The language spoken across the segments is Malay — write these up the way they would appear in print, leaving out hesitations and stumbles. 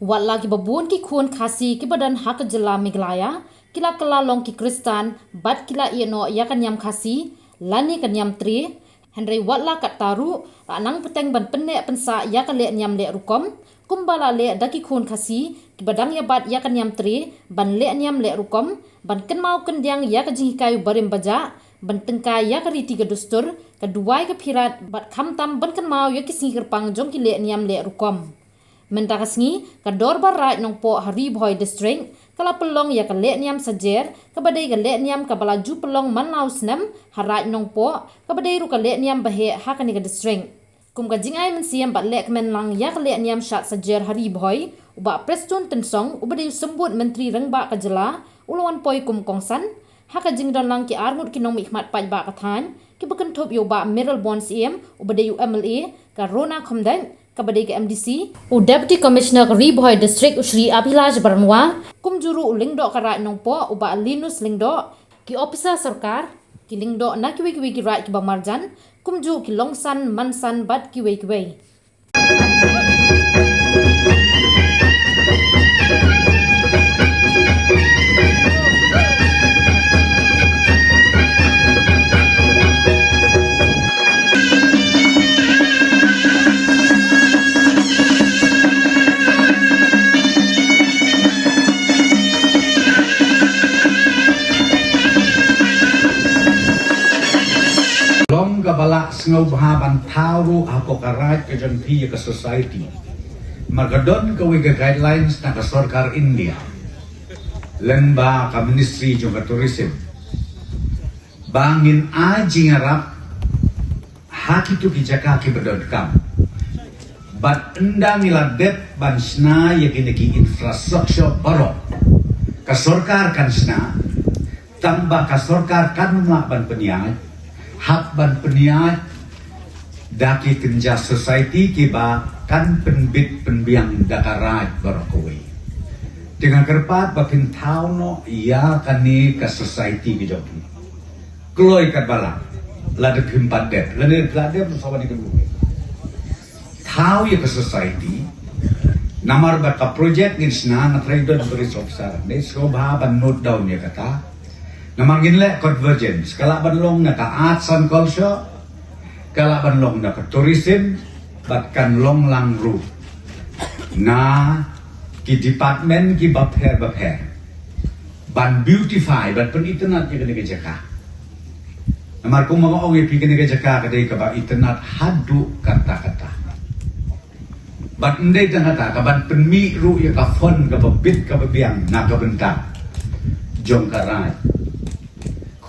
Wat lagi babun ki kuan kasi ki badan hak jela Meghalaya kila kala long ki Kristan bat kila ieno ya kan yam kasi lani kan yam tri Henry watla kat taru anang peteng ban penne pensa ya kan le nyam le rukom kumbala le daki kuan kasi ki badang ya bat ya kan yam tri ban le nyam le rukom ban ken mau kendiang ya ka jing kayu barim baja ban tengkai ya ka riti ka dustur kedua ka pirat bat kham tam ban ken mau ya ki singir pang jong ki le nyam le rukom Mentakasngi kador barat nong po Haribhoi district kala pelong ya kalek niam sajer kabadai kalek niam kabalaju pelong manlau senam harat nong po kabadai ru kalek niam bahe hakani ka district kum ka jingai mensiam bat lek men lang ya kalek niam shat sajer Haribhoi uba Preston Tensong ubadai sembut menteri rengba ka jela ulawan poi kum kongsan haka jingdan lang ki armut ki nong mikmat paj ba ka than ki bekan thop yo ba Meryl Bonds ubadai UMLA ka Rona Khomdan kabadai ke MDC u Deputy Commissioner ke Haribhoi District Shri Abhilash Barnwa kumjuru lingdo karat nong po uba Linus lingdo ki officer sarkar ki lingdo na ki ki rat ki bamarjan kumju ki longsan mansan bat ki we Balak sengau bahaban tahu apa karat ke janti ke society magadon ke wega guidelines na ka sarkar India lemba ka ministry juga tourism bangin aji ngarap haki tu ki jaka ki bedod kam bat endang iladet ban sna ya kini ki infrastructure baro ka sarkar kan sna tambah ka sarkar kan mak ban peniat hak ban peniat daki kenja society kiba kan penbit penbiang dakarat barokowe dengan kerpat bakin tau no ia kani ke society bijoki kloi kat bala lade pimpat det lade lade bersama di kedua tau ya ke society namar baka project ngin sna na trader police officer ne soba ban note down ya kata namangin le convergence kala banlong na ka arts and culture kala banlong na ka tourism bat kan long lang ru na ki department ki bapher ban beautify ban pen internet ya kene jaka namar ko mga owi pi kene jaka kadai ka ba internet hadu kata-kata bat ndai kata ka ban penmi ru ya ka fon ka bit ka biang na ka bentang jong karai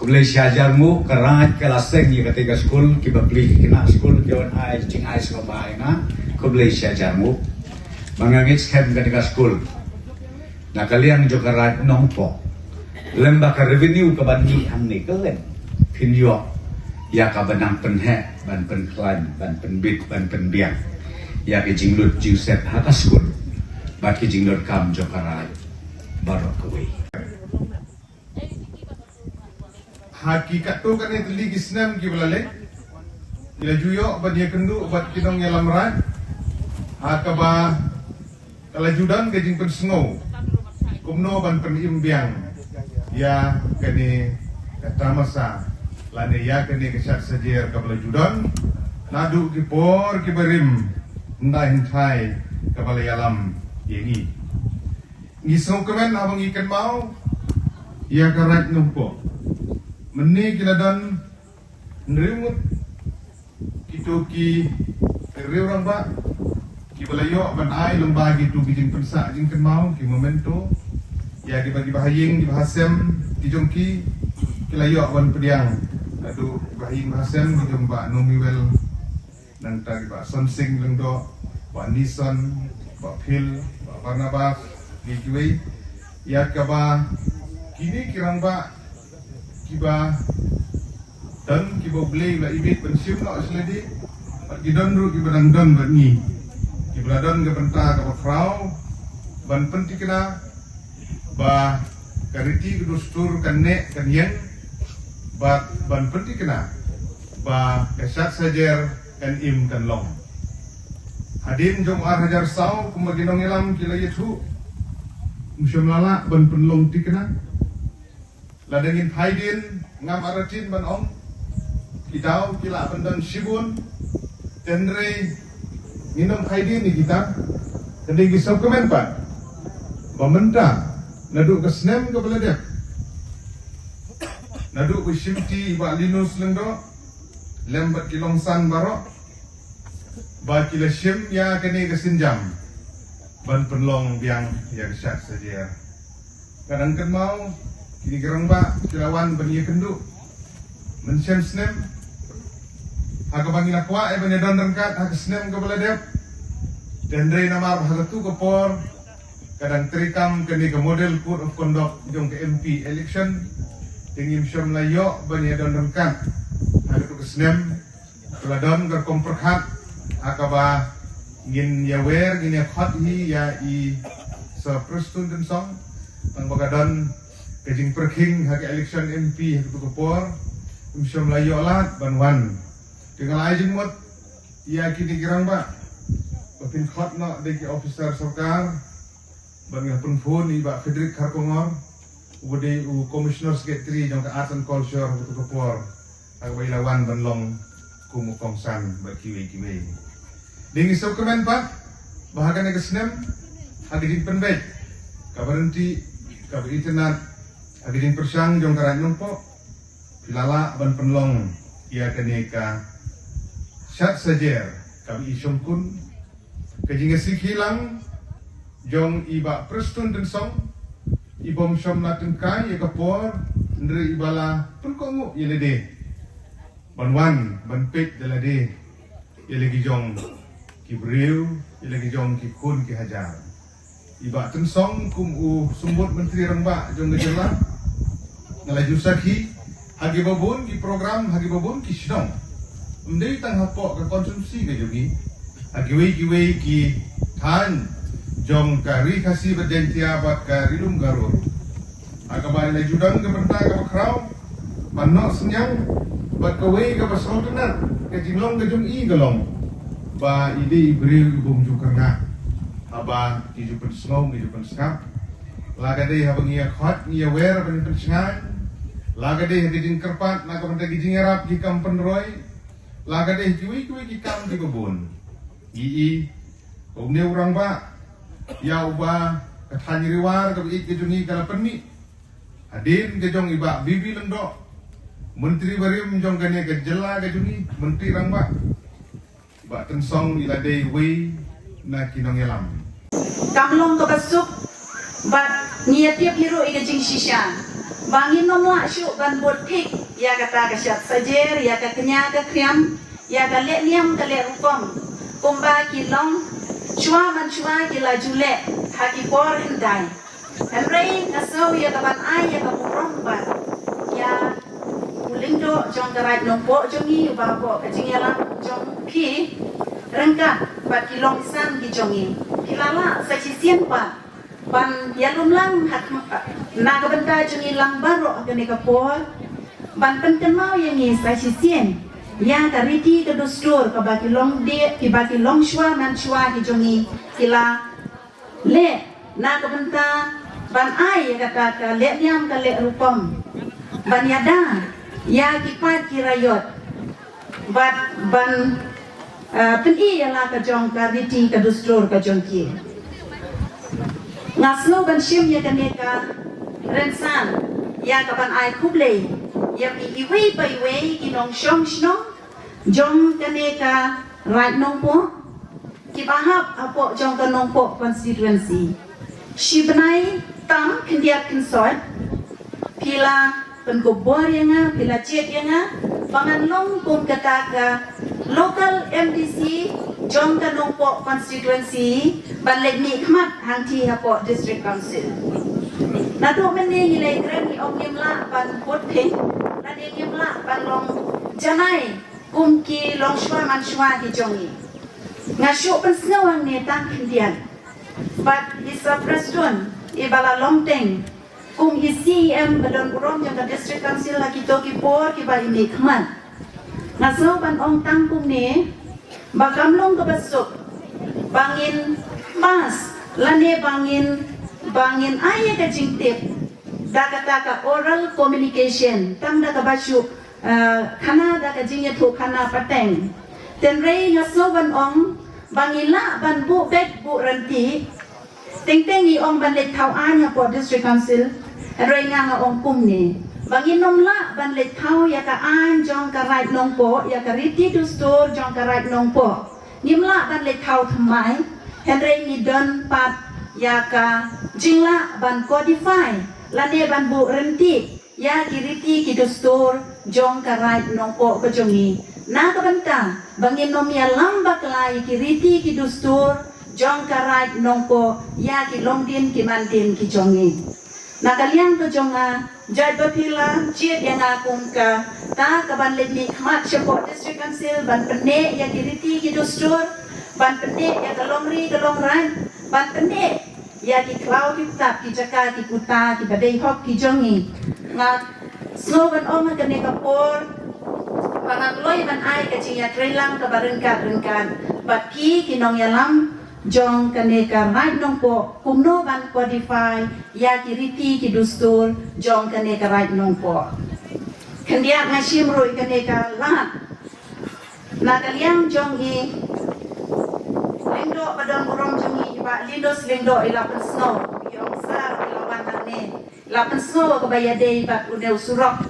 Kulai syajarmu kerat kelaseng ya ketika school kita beli kena school kian ai cing ai sekolah na kulai syajarmu mangangit scam ketika school nah kalian juga kerat nongpo lembaga revenue kebandi hamni kelen pinyo ya kabenang penhe ban penklaim ban penbit ban penbiang ya ke jinglut jingset haka school baki jinglut kam juga kerat barokaway hakikat tu kan itu lagi senam ki belale ila juyo bad dia kendu bad kinong yalam rat hakaba kala judan gajing pensengau kumno ban penimbiang ya kani kata masa lane ya kani kesat sajer kabla judan nadu ki por ki berim ndai hintai kabala yalam yengi ngisong kemen abang ikan mau ya karat numpo meni kiladan nerimut itu ki orang ba ki balayo ban ai lembah gitu kijing pensa jing kenmau ki momento ya dibagi bahaying di bahasem di jongki kilayo ban pediang aduh bahaying bahasem di jomba nomiwel nang tadi ba sonsing lengdo ba nison ba phil ba barnabas di juai ya kaba kini kirang ba kiba dan kiba beli la ibit pensiun nak seledi gidan ru kiba dang dan berni kiba dan ke benta ke frau ban penti kena ba kariti kedustur kan nek kan yang ba ban penti kena ba kesat sajer kan im kan long Hadin jong hajar sau kumaginong ilam kila yetu. Musyam lala ban penlong tikena. Ladengin haidin ngam aratin ban ong. Kidau kila pendan shibun. Tendre minum haidin ni kita. Tende gisau kemen pan. Bamenta naduk kesnem ke beladek. Naduk ke shimti iba linus lendo. Lembat kilongsan barok. Ba kila shim ya kene kesinjam. Ban penlong biang ya kesat saja. Kadang kan mau kini gerang ba kirawan bani kendu. Mensyam snem. Haga bangi lakwa e bani don rengkat haga snem ke beladep. Dan dari nama haga tu ke por. Kadang terikam kini ke model code of conduct jong ke MP election. Tingim syam layo bani don rengkat. Haga tu ke snem. Keladon ke komperhat. Haga ba ngin ya wer ngin ya khot hi ya I sa prestun den song ang bagadon kajing perking hak election MP hak tu kapor umsyam layo lat banwan tinggal ajing mot ya kini girang ba pin khot no de ki officer sarkar ban ngapun phone I ba Frederick Harkongor ubode u commissioner secretary jong ka art and culture hak tu kapor hak ba ilawan banlong kumukongsan ba kiwe Dingi so kemen pak, bahagian kesnem, hadirin penbaik, kabarenti, kabar internet, hadirin persang jong karan numpo, pilala ban penlong, ia keneka, syat sajer, kami isyong kun, kajing esik hilang, jong iba prestun dan song, ibom syom natin kai, ia kapor, ndri ibala penkongu ia lede, banwan, banpek dalade, ia lagi jong, Kibriu, ilagi jong ki kun ki hajar. Iba tensong kum u sumbut menteri rengba jong gejala. Ngalaju sakhi hagi babun ki program hagi babun ki sidong. Mendei tang hapok ke konsumsi ke jogi. Hagi wei ki tan jong kari kasih berdentia bat karilum garur. Agabari laju dang ke benta ke bakrau. Manok senyang bat kawei ke basrotunar ke jinglong ke jong I gelong. Ba ide ibri bung jukarna aba tiju pensong tiju penskap laga dei habang ia khot ia wer ban pensngan laga dei hagijing kerpat naga benda gijing erap di kampen roy laga dei kiwi ki kam di kebun ii omne urang ba ya uba kathani riwar ke ik kejungi kala penni adin kejong iba bibi lendo menteri barim jong gane ke jela kejungi menteri rang ba Ba tensong iladei wei na kinong elam. Kamlong ke basuk, bat niat tiap hero ika jing shisha. Bangin nomla syuk ban bot pik, ya kata kasyat sajer, ya kenya ke kriam, ya ka lek liam ka lek rupam. Kumba kilong, chua man chua kila jule, haki por hindai. Henry ngasaw ya kaban ay ya kapurong bat, ya ulingdo jong karat nompo jongi bapo kajing elam jong pi rengka bat kilong san ki jongi kilala sa sisien pa ban yalum lang hak naga benta jongi lang baro kene kapor ban penten mau yang ni sa sisien ya kariti ke dustur ka ba kilong de ki ba kilong shwa man shwa ki jongi kila le naga benta ban ai kata ka le niam ka le rupam ban yada ya kipat kirayot bat ban peni yala ka jong ka riti ka dustur ka jong ki ngaslo ban shim ya kaneka rensan ya ka ban ai kuble ya pi iwi pai wei kinong shong shnong jong kaneka right nongpo ki bahap apo jong ka nongpo constituency shibnai tam kindiat kinsot pila pengkubur yang pila cek yang pangan long kum kata local MDC jong ka nongpo constituency balik ni khmat hang ti hapo district council nado meni hilai kren ni ong yemla ban pot ping nade yemla ban long janai kum ki long shwa man shwa di jongi ngasyo pensngawang ni tang kindian but is a president ibala long teng kung isi badon burom yang ke district council lagi toki por ki ba ini kman ngaso ban ong tangkung ni bakamlong ke besok bangin mas lane bangin ayah ka jingtip daka oral communication tang daka basu khana daka jingya thu khana pateng ten rei na so ban ong bangila ban bu bek bu ranti ting i ong ban le thau anya po district council rei nga ong kum ni bangin nom la ban le thau ya ka an jong ka right nong po ya ka riti to store jong ka right nong po nimla ban le thau thamai henrei ni don pat ya ka jingla ban codify lane ban bu renti ya ki riti ki to store jong ka right nong po ko jongi na ka banta bangin nom ya lamba klai ki riti ki to store jong ka right nong po ya ki longdin ki mandin ki jongi na kalian ko jonga jai bapila cie dia ngakung ka ta ka ban le ni khmat chepo district council ban pene ya ki riti ki to store ban pene ya ka longri ka longrai ban pene ya ki klau ki tap ki jaka ki kuta ki badai hok ki jongi nga slogan om ka ne ka por pangagloi ban ai ka chi ya trelang ka barengkat bat ki nong yalam jong kaneka right nong po kumno ban codify ya ki riti ki dustur jong kaneka right nong po kandia ngashim roi kaneka lat na kaliang jong i lendo padang burong jong i ba lindos lendo ilapan snow yong sar ilawan ne ilapan snow ka bayade ba uneu surok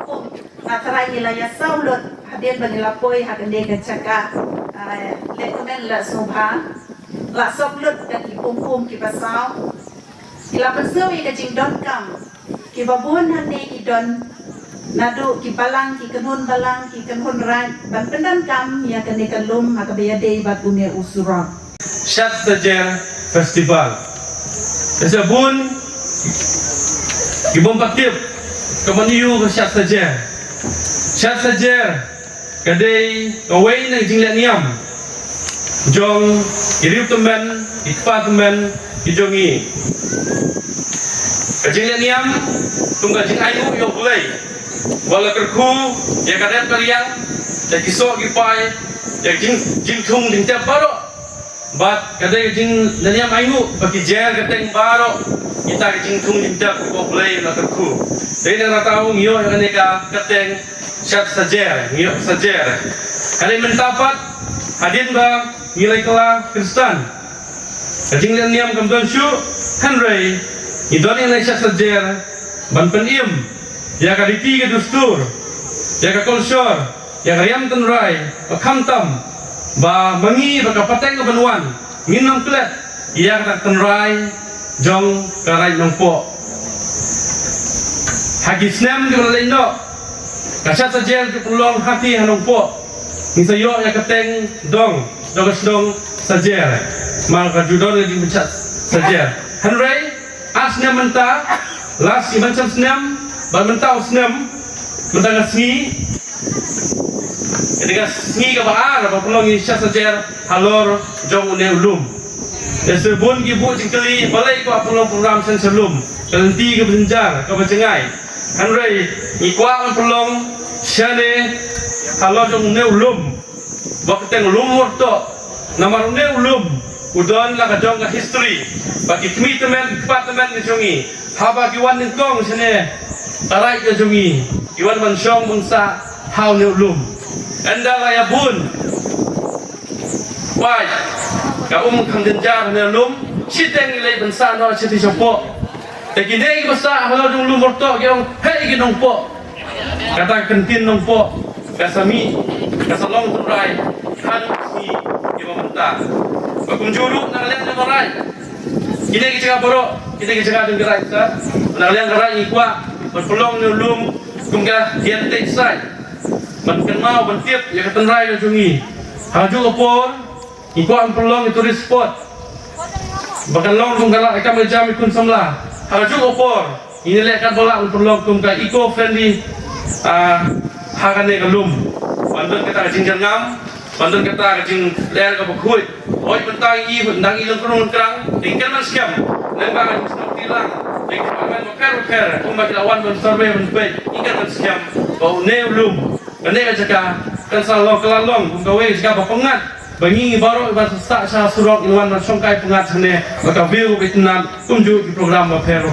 kum na tarai nilaya saulot hadir banilapoi hakandeka chaka lekumen la subha la soplut dan ki pum ki pasau ila pensau ka jing don kam ki babun hande ki don nadu ki balang ki kenhun balang ki kenhun rai ban pendan kam ya kane kalum akabiyade batune usura Shat Sajer Festival Sabun Gibom Patip Kamaniu ke Shat Sajer Kadai Kawai nang jinglet niam Jong irip teman, ikpa teman, ijongi. Kajing niam, tunggal jing ayu yo bulai. Wala kerku, ya kadet kalian, ya kisok kipai, ya jing tung jing tiap baro. Bat kadai jing niam ayu, bagi jer kadai baro. Kita jing tung jing tiap yo bulai wala kerku. Jadi nak tahu ngio yang neka kadai Shat Sajer, ngio sajer. Kadai mentapat hadir ba nilai kelah Kristen. Kajing niam kamdon syu Henry idon nilai Shat Sajer ban penim ya ka riti ke dustur ya ka kultur ya ka riam tenrai ka khamtam ba mangi ba ka pateng ka banwan nginam klet ya ka tenrai jong ka rai nongpo hagi snem ke lendo ka Shat Sajer ke pulong hati hanongpo misayo ya ka teng dong sajer, maka judul lagi mencat sajer. Henry asnya mentah, las si macam senam, ban mentah senam, mentah ngasih. Ketika sengi ke baar, apa pelong ini Shat Sajer halor jong une ulum. Sebun ibu cingkeli balai ko pelong program senselum, kelenti ke benjar ke bencengai. Henry ikwa pelong shane halor jong une ulum. Waktu yang lumur to, nama ulum, udon lah kajong ke history, bagi kami teman ni jongi, haba kiwan ningkong sini, tarai ke jongi, kiwan mansong bangsa hau ni ulum, anda raya bun, wai, kau kang denjar ni ulum, siteng nilai bangsa no siti sopo, tapi ni bangsa halau jong lumur to, kiong hei kinong po, kata kentin nong po, kasami. Kasalong turai han si ibu mentah. Bakunjuru nangalian namarai. Kita kita boro, kita dengerai sa. Nangalian gerai ikwa, berpelong nulum, kumga diantek sai. Menkenal bentiap ya ketenrai jungi. Haju opor, ikwa pelong itu spot. Bahkan long kumga akan menjam ikun samla. Haju opor, ini lekat bola pelong kumga eco friendly hakane kalum. Bandun kata kajing jangam, bandun kata kajing leher ke bekhuit. Oi bentang ilang kurung kerang, tinggal maskem. Lembang kajing senok tilang, tinggal makan maker. Kumba kilawan survey menbej, tinggal maskem. Bau neulum, kene kajaka kan salong kelalong, kumba we jika bapengat. Bangi baru iban sa sa surok inwan songkai pengat sene maka view bitnan kunju di program per